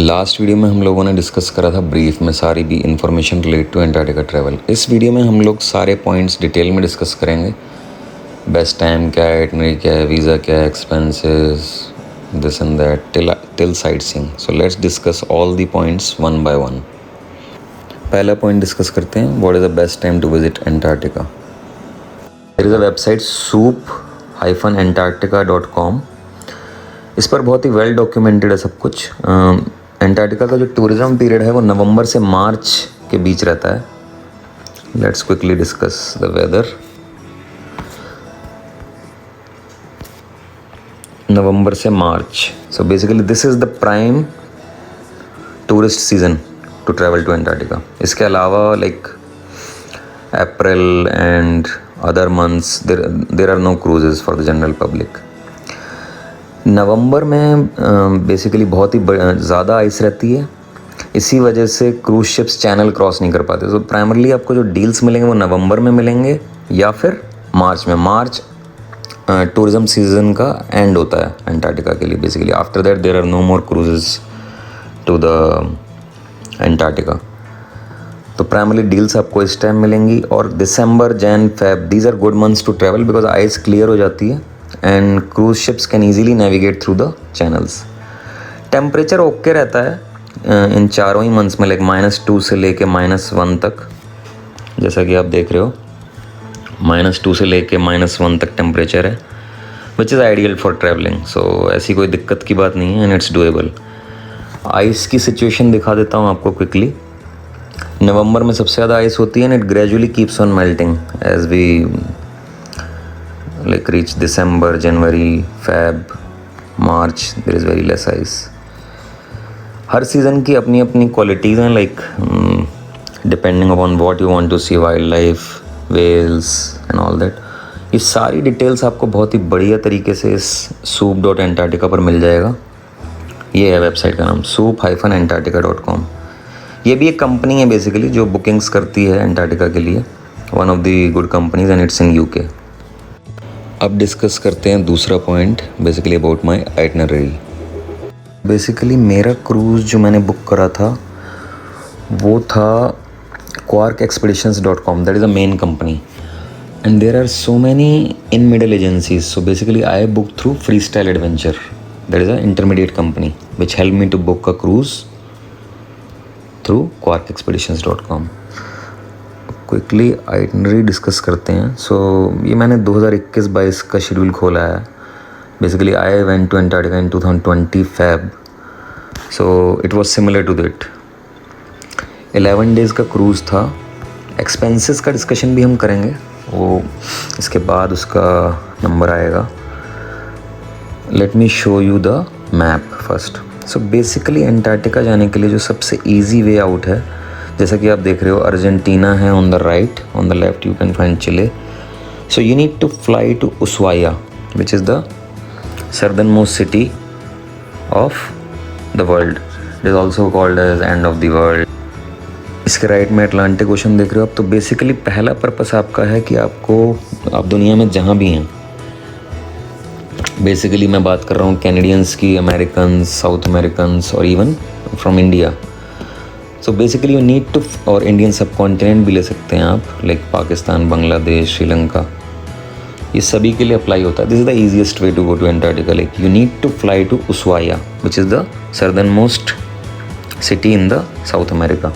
Last video में हम लोगों ने डिस्कस करा था ब्रीफ में सारी भी information relate to Antarctica travel. इस वीडियो में हम लोग सारे पॉइंट्स डिटेल में डिस्कस करेंगे। बेस्ट टाइम क्या है, इटनरी क्या है, वीज़ा क्या है, expenses, this and that till sight seeing. So let's discuss all the points one by one. पहला पॉइंट डिस्कस करते हैं, what is the best time to visit Antarctica. There is a website soup-antarctica.com। इस पर बहुत ही well documented है सब कुछ। Antarctica का जो टूरिज़्म पीरियड है वो नवंबर से मार्च के बीच रहता है। Let's quickly discuss the weather. November से March, so basically this is the prime tourist season to travel to Antarctica. इसके अलावा like April and other months there are no cruises for the general public. November में basically बहुत ही ज़्यादा ice रहती है, इसी वजह से क्रूज शिप्स चैनल क्रॉस नहीं कर पाते। तो प्राइमरली आपको जो डील्स मिलेंगे वो नवंबर में मिलेंगे या फिर मार्च में। मार्च टूरिज़्म सीजन का एंड होता है अंटार्कटिका के लिए basically. After that there are no more cruises to the Antarctica. तो प्राइमरली डील्स आपको इस टाइम मिलेंगी। और December, Jan, Feb, these are good months to travel because ice clear हो जाती है and cruise ships can easily navigate through the channels. Temperature okay रहता है इन चारों ही मंथ्स में, लाइक -2 से लेके -1 तक। जैसा कि आप देख रहे हो -2 से लेके -1 तक टेम्परेचर है, which is ideal for travelling. So ऐसी कोई दिक्कत की बात नहीं है एंड इट्स डूएबल। आइस की सिचुएशन दिखा देता हूँ आपको क्विकली। नवंबर में सबसे ज़्यादा आइस होती है and it gradually keeps on melting as we like reach December, January, Feb, March, there is very less ice. हर सीज़न की अपनी अपनी क्वालिटीज़ हैं, like depending upon what you want to see, wild life, whales and all that. ये सारी details आपको बहुत ही बढ़िया तरीके से इस soup.antarctica पर मिल जाएगा। ये है वेबसाइट का नाम soup-antarctica.com। ये भी एक कंपनी है बेसिकली जो बुकिंग्स करती है अंटार्कटिका के लिए, one of the good companies and it's in UK. अब डिस्कस करते हैं दूसरा point, basically about my itinerary. Basically मेरा क्रूज़ जो मैंने बुक करा था वो था quarkexpeditions.com। That is a main company and there are so many in middle agencies. So basically I book through free style adventure, that is a intermediate company which help me to book a cruise through quarkexpeditions.com। Quickly itinerary discuss करते हैं। सो ये मैंने 2021-22 का schedule खोला है। Basically I went to Antarctica in 2020 Feb, so it was similar to that. 11 days का cruise था। Expenses का डिस्कशन भी हम करेंगे, वो इसके बाद उसका नंबर आएगा। Let me show you the map first. So basically Antarctica जाने के लिए जो सबसे ईजी वे आउट है, जैसा कि आप देख रहे हो, अर्जेंटीना है on the right, on the left you can find Chile. So you need to fly to Ushuaia which is the southernmost city of the world. It is also called as end of the world. इसके right में Atlantic Ocean देख रहे हो आप। तो basically पहला purpose आपका है कि आप दुनिया में जहाँ भी हैं, बेसिकली मैं बात कर रहा हूँ कैनेडियंस की, अमेरिकन, साउथ अमेरिकन और even from India. So basically you need to, और इंडियन सब कॉन्टिनेंट भी ले सकते हैं आप, लाइक पाकिस्तान, बांग्लादेश, श्रीलंका, ये सभी के लिए अप्लाई होता है। This is the easiest way to go to Antarctica. Like you need to fly to Ushuaia which is the southernmost city in the South America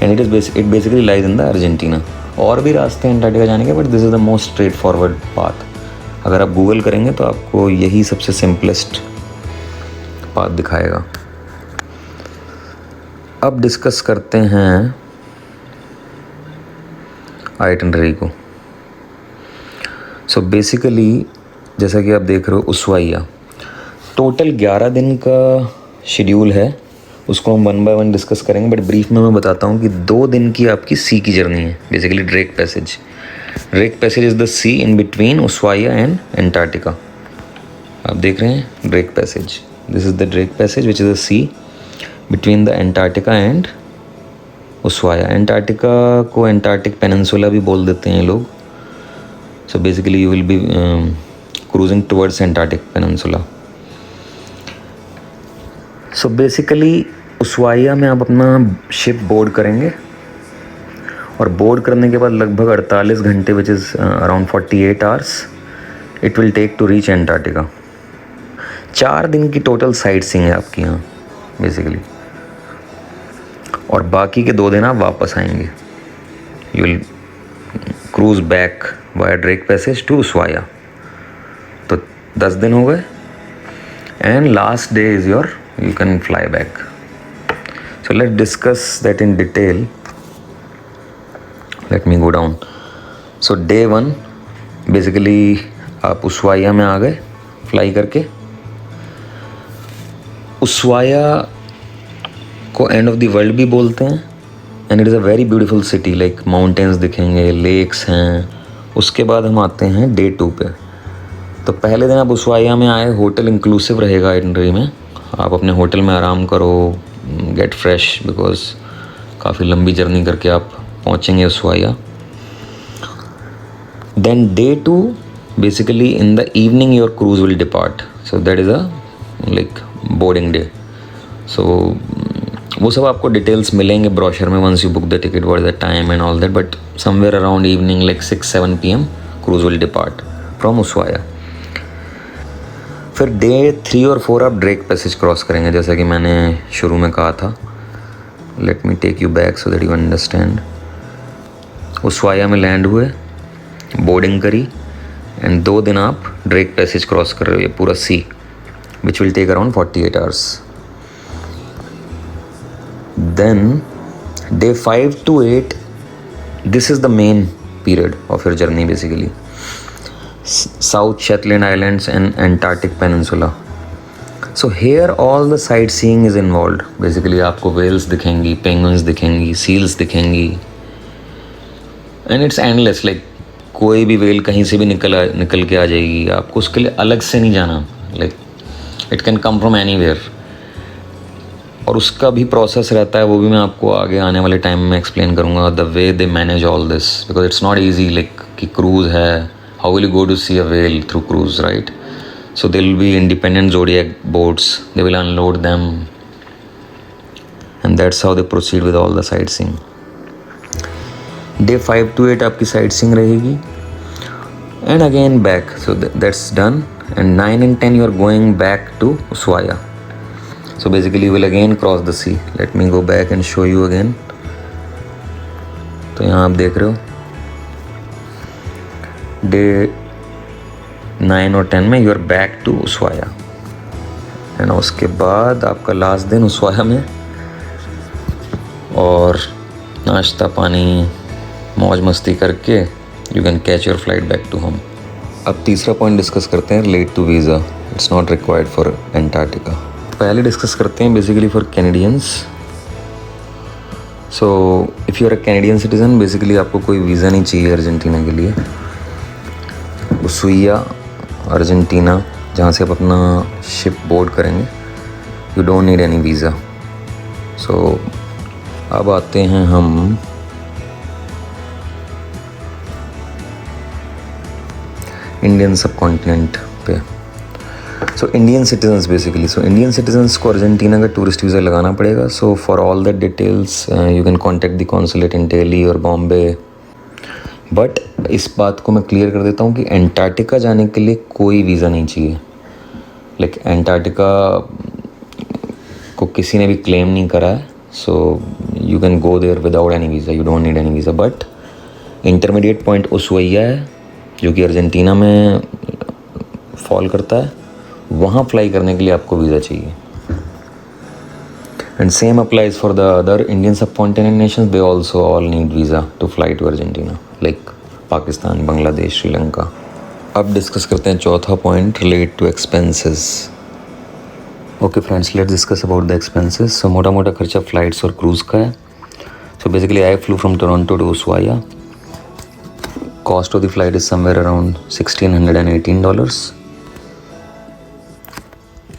and it basically lies in the Argentina. और भी रास्ते हैं Antarctica जाने के, but this is the most straightforward path. अगर आप Google करेंगे तो आपको यही सबसे सिंपलेस्ट पाथ दिखाएगा। अब डिस्कस करते हैं आइटनरी को। सो बेसिकली जैसा कि आप देख रहे हो, उस्वाया टोटल 11 दिन का शेड्यूल है। उसको हम 1 बाय 1 डिस्कस करेंगे, बट ब्रीफ में मैं बताता हूँ कि 2 दिन की आपकी सी की जर्नी है, basically Drake Passage. Drake Passage is the sea in between Ushuaia and Antarctica. आप देख रहे हैं Drake Passage, this is the Drake Passage which is the sea between the Antarctica and Ushuaia. Antarctica को Antarctic Peninsula भी बोल देते हैं लोग। So basically you will be cruising towards Antarctic Peninsula. So basically Ushuaia में आप अपना ship board करेंगे और बोर्ड करने के बाद लगभग 48 घंटे which is around 48 hours it will take to reach Antarctica. 4 दिन की टोटल साइट सीइंग है आपकी यहाँ बेसिकली, और बाकी के 2 दिन आप वापस आएंगे। You will cruise back via Drake Passage to Ushuaia. तो 10 दिन हो गए and last day is your you can fly back. So let's discuss that in detail. Let me go down. So day 1 basically आप उशुआइया में आ गए fly करके। उशुआइया को and of the world भी बोलते हैं and it is a very beautiful city, like mountains दिखेंगे, lakes हैं। उसके बाद हम आते हैं डे 2 पे। तो पहले दिन आप उशुआइया में आए, होटल इंक्लूसिव रहेगा आइटनरी में। आप अपने होटल में आराम करो, गेट फ्रेश, बिकॉज काफ़ी लंबी जर्नी करके आप पहुँचेंगे Ushuaia. Then day 2 basically in the evening your cruise will depart, so that is a like boarding day. So वो सब आपको डिटेल्स मिलेंगे ब्रोशर में once you book the ticket, what is the time and all that, but somewhere around evening like 6-7 PM cruise will depart from Ushuaia. फिर day 3 और 4 आप Drake passage cross करेंगे, जैसा कि मैंने शुरू में कहा था। Let me take you back so that you understand. Ushuaia में लैंड हुए, बोर्डिंग करी एंड 2 दिन आप ड्रेक पैसेज क्रॉस कर रहे हो, ये पूरा sea which will take around 48 hours. Then day 5 to 8 this is the main period of your journey basically. South Shetland Islands and Antarctic Peninsula. So here all the sightseeing is involved. Basically आपको whales दिखेंगी, penguins दिखेंगी, seals दिखेंगी, and it's endless. Like कोई भी whale कहीं से भी निकल के आ जाएगी, आपको उसके लिए अलग से नहीं जाना। Like it can come from anywhere. और उसका भी प्रोसेस रहता है, वो भी मैं आपको आगे आने वाले टाइम में एक्सप्लेन करूँगा, the way they manage all this, because it's not easy. Like कि क्रूज़ है, how will you go to see a whale through cruise, right? So there will be independent Zodiac boats, they will unload them, and that's how they proceed with all the sightseeing. Day 5 to 8 आपकी sightseeing रहेगी and again back, so that's done, and 9 and 10 you are going back to Ushuaia. So basically you will again cross the sea. Let me go back and show you again. तो यहाँ आप देख रहे हो day 9 और 10 में you are back to Ushuaia, है ना। उसके बाद आपका लास्ट दिन उशुआइया में, और नाश्ता पानी मौज मस्ती करके you can catch your flight back to home. अब तीसरा पॉइंट डिस्कस करते हैं, relate to visa, it's not required for Antarctica. पहले डिस्कस करते हैं basically for Canadians. So if you are a Canadian citizen, basically आपको कोई वीज़ा नहीं चाहिए अर्जेंटीना के लिए। उशुआइया अर्जेंटीना, जहाँ से आप अपना शिप बोर्ड करेंगे, you don't need any visa. So अब आते हैं हम इंडियन सब कॉन्टिनेंट पे। So Indian citizens basically, so Indian citizens को अर्जेंटीना का टूरिस्ट वीज़ा लगाना पड़ेगा। So for all that details you can contact the consulate in Delhi और बॉम्बे। बट इस बात को मैं क्लियर कर देता हूँ कि एंटार्क्टिका जाने के लिए कोई वीज़ा नहीं चाहिए। लाइक एंटार्क्टिका को किसी ने भी क्लेम नहीं करा है, so you can go there without any visa, you don't need any visa. But intermediate point Ushuaia है, जो कि अर्जेंटीना में फॉल करता है, वहाँ फ्लाई करने के लिए आपको वीज़ा चाहिए। And same applies for the other Indian subcontinent nations, they also all need visa to fly to Argentina, like Pakistan, Bangladesh, Sri Lanka. अब डिस्कस करते हैं चौथा point, relate to expenses. Okay friends, let's discuss about the expenses. So मोटा मोटा खर्चा flights और cruise का है। So basically I flew from Toronto to Ushuaia. Cost of the flight is somewhere around $1,618।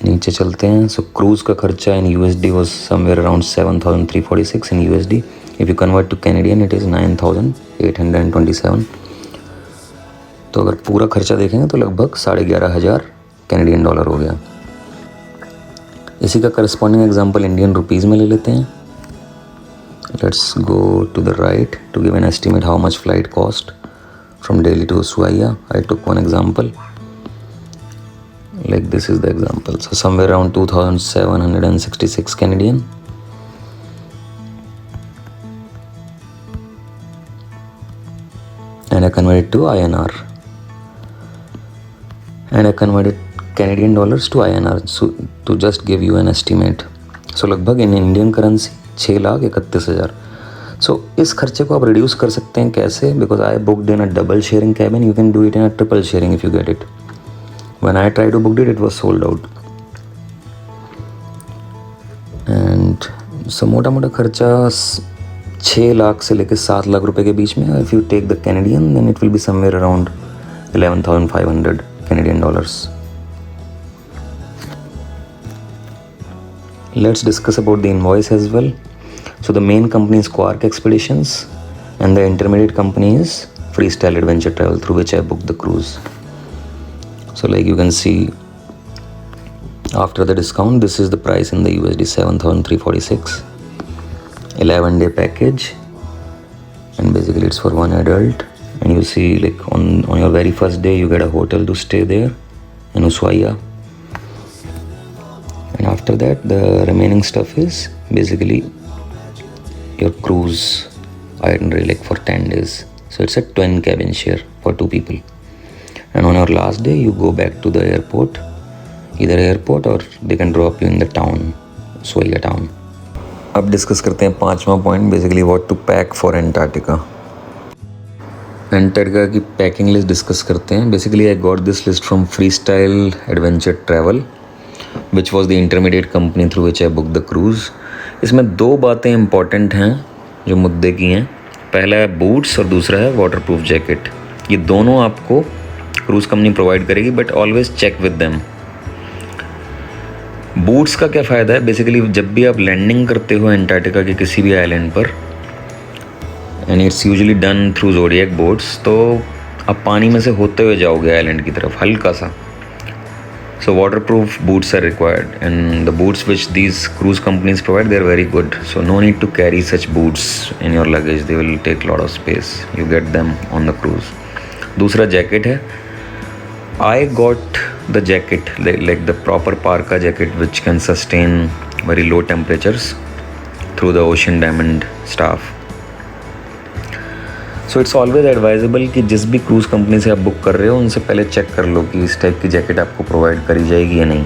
नीचे चलते हैं। सो क्रूज़ का खर्चा इन USD was somewhere around 7,346 in USD। If you convert two Canadian it is 9,827। तो अगर पूरा खर्चा देखेंगे तो लगभग $11,500 कैनेडियन डॉलर हो गया। इसी का करस्पॉन्डिंग एग्जांपल इंडियन रुपीज़ में ले लेते हैं. Let's go to the right to give an estimate how much flight cost from Delhi to Ushuaia. I took one example. Like this is the example. So somewhere around 2,766 Canadian. And I converted to INR. And I converted Canadian dollars to INR. So to just give you an estimate. So लगभग in Indian currency 6,31,000. सो इस खर्चे को आप reduce कर सकते हैं कैसे? Because I booked in a double sharing cabin. You can do it in a triple sharing if you get it. When I try to book it was sold out. And so मोटा मोटा खर्चा 6 लाख से लेकर 7 लाख रुपए के बीच में. If you take the Canadian then it will be somewhere around 11,500 Canadian dollars. Let's discuss about the invoice as well. So the main company is Quark Expeditions and the intermediate company is Freestyle Adventure Travel, through which I booked the cruise. So like you can see after the discount, this is the price in the USD 7,346. 11-day package, and basically it's for one adult. And you see like on your very first day you get a hotel to stay there in Ushuaia. And after that the remaining stuff is basically your cruise itinerary, like for 10 days. So it's a twin cabin share for 2 people. And on your last day you go back to the airport, either airport or they can drop you in the town, Ushuaia town. अब discuss करते हैं 5वां point, basically what to pack for Antarctica. Antarctica की packing list discuss करते हैं. Basically I got this list from Freestyle Adventure Travel which was the intermediate company through which I book the cruise. इसमें 2 बातें important हैं जो मुद्दे की हैं. पहला है बूट्स और दूसरा है वाटरप्रूफ जैकेट. ये दोनों आपको क्रूज़ कंपनी प्रोवाइड करेगी, but always check with them. Boots का क्या फ़ायदा है? बेसिकली जब भी आप लैंडिंग करते हो एंटार्क्टिका के किसी भी आइलैंड पर, and it's usually done through zodiac boats, तो आप पानी में से होते हुए जाओगे आइलैंड की तरफ हल्का सा. So waterproof boots are required, and the boots which these cruise companies provide, they are very good. So no need to carry such boots in your luggage. They will take a lot of space. You get them on the cruise. दूसरा jacket है. I got the jacket like the proper parka jacket which can sustain very low temperatures through the Ocean Diamond staff. So it's always advisable कि जिस भी cruise company से आप book कर रहे हो उनसे पहले चेक कर लो कि इस टाइप की जैकेट आपको प्रोवाइड करी जाएगी या नहीं.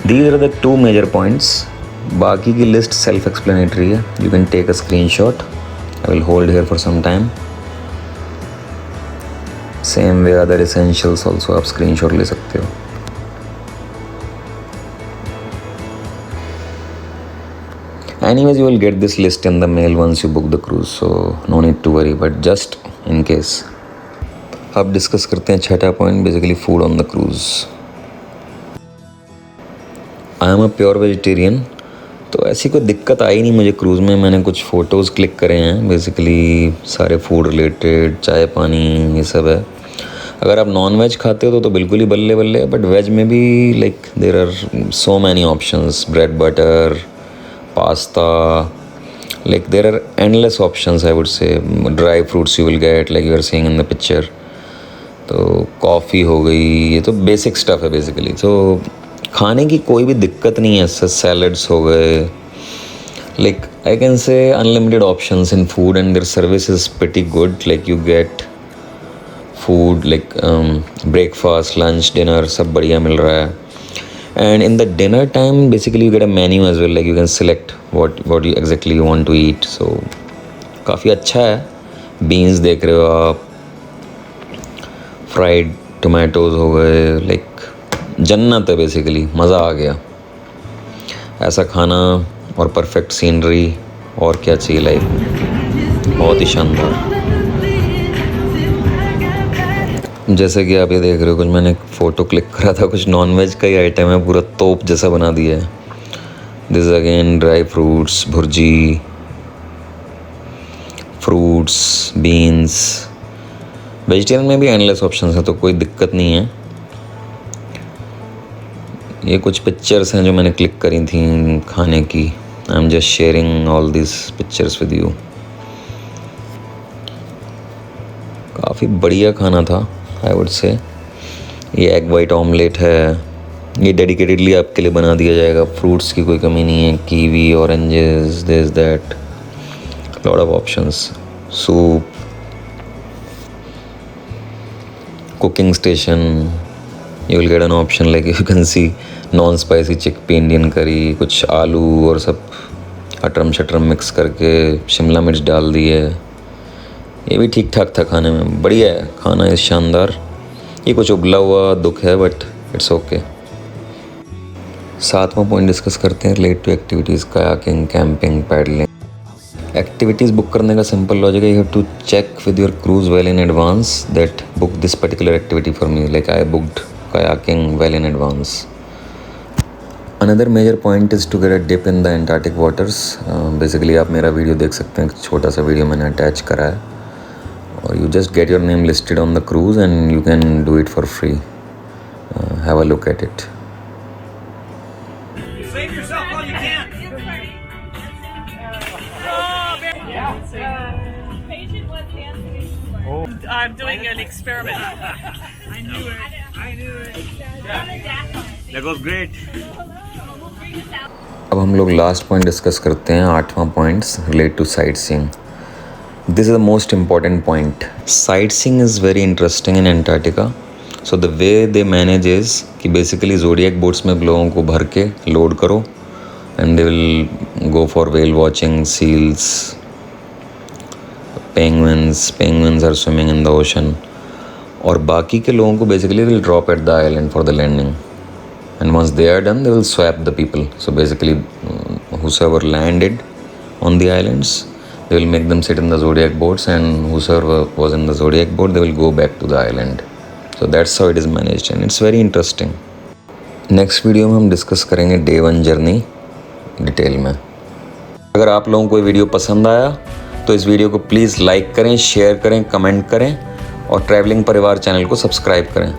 These are the 2 major points. बाकी की लिस्ट सेल्फ एक्सप्लेनेटरी है. You can take a screenshot. I will hold here for some time. Same way other essentials also आप स्क्रीनशॉट ले सकते हो. Anyways, you will get this list in the mail once you book the cruise, so no need to worry, but just in case. अब discuss करते हैं 6वां point, basically food on the cruise. I am a pure vegetarian, तो ऐसी कोई दिक्कत आई नहीं मुझे क्रूज़ में. मैंने कुछ फ़ोटोज़ क्लिक करे हैं, बेसिकली सारे फूड रिलेटेड, चाय पानी ये सब है. अगर आप नॉन वेज खाते हो तो बिल्कुल ही बल्ले बल्ले, बट वेज में भी like there are so many options. Bread butter, pasta, like there are endless options. I would say dry fruits you will get like you are seeing in the picture. तो coffee हो गई, ये तो basic stuff है basically. तो खाने की कोई भी दिक्कत नहीं है. सैलड्स हो गए, like I can say unlimited options in food, and their service is pretty good. Like you get food like breakfast, lunch, dinner सब बढ़िया मिल रहा है. And in the dinner time basically you get a menu as well, like you can select what you exactly want to eat. So काफ़ी अच्छा है. Beans देख रहे हो आप, फ्राइड टोमेटोज़ हो गए, लाइक जन्नत है बेसिकली. मज़ा आ गया. ऐसा खाना और परफेक्ट सीनरी, और क्या चाहिए लाइफ में. बहुत ही शानदार. जैसे कि आप ये देख रहे हो, कुछ मैंने फ़ोटो क्लिक करा था, कुछ नॉनवेज का ही आइटम है, पूरा तोप जैसा बना दिया है. This again dry fruits, bhurji, fruits, beans. Vegetarian में भी एंडलेस ऑप्शंस हैं, तो कोई दिक्कत नहीं है. ये कुछ पिक्चर्स हैं जो मैंने क्लिक करी थी खाने की। I am just sharing all this pictures with you. काफ़ी बढ़िया खाना था आई वुड से। ये एग वाइट ऑमलेट है, ये डेडिकेटेडली आपके लिए बना दिया जाएगा। फ्रूट्स की कोई कमी नहीं है, kiwi, oranges, this that, lot of options. Soup, cooking station, you will get an option like you can see non spicy chickpea Indian करी, कुछ आलू और सब अटरम शटरम मिक्स करके शिमला मिर्च डाल दी है। ये भी ठीक ठाक था खाने में, बढ़िया है खाना, इस शानदार। ये कुछ उबला हुआ दुख है बट इट्स ओके। 7वां पॉइंट डिस्कस करते हैं, relate to activities, kayaking, camping, paddling. Activities book करने का सिंपल लॉजिक है, you have to check with your cruise well in advance that book this particular activity for me, like I booked kayaking well in advance. Another major point is to get a dip in the Antarctic waters. Basically आप मेरा video देख सकते हैं, छोटा सा video मैंने attach करा है, और you just get your name listed on the cruise and you can do it for free. Have a look at it. Save yourself while you can. Patient was dancing. I'm doing an experiment. I knew it. That goes great. अब हम लोग last point discuss करते हैं, 8वां points, relate to sight seeing. This is the most important point. Sight seeing is very interesting in Antarctica. So the way they manage is कि basically Zodiac boats में लोगों को भर के लोड करो and they will go for whale watching, seals, penguins are swimming in the ocean, और बाकी के लोगों को basically will drop at the island for the landing, and once they are done they will swap the people. So basically whosoever landed on the islands, they will make them sit in the Zodiac boats, and whosoever was in the Zodiac boat, they will go back to the island. So that's how it is managed, and it's very interesting. Next video में हम discuss करेंगे day 1 journey detail में. अगर आप लोगों को ये video पसंद आया तो इस वीडियो को प्लीज़ लाइक करें, शेयर करें, कमेंट करें, और ट्रैवलिंग परिवार चैनल को सब्सक्राइब करें.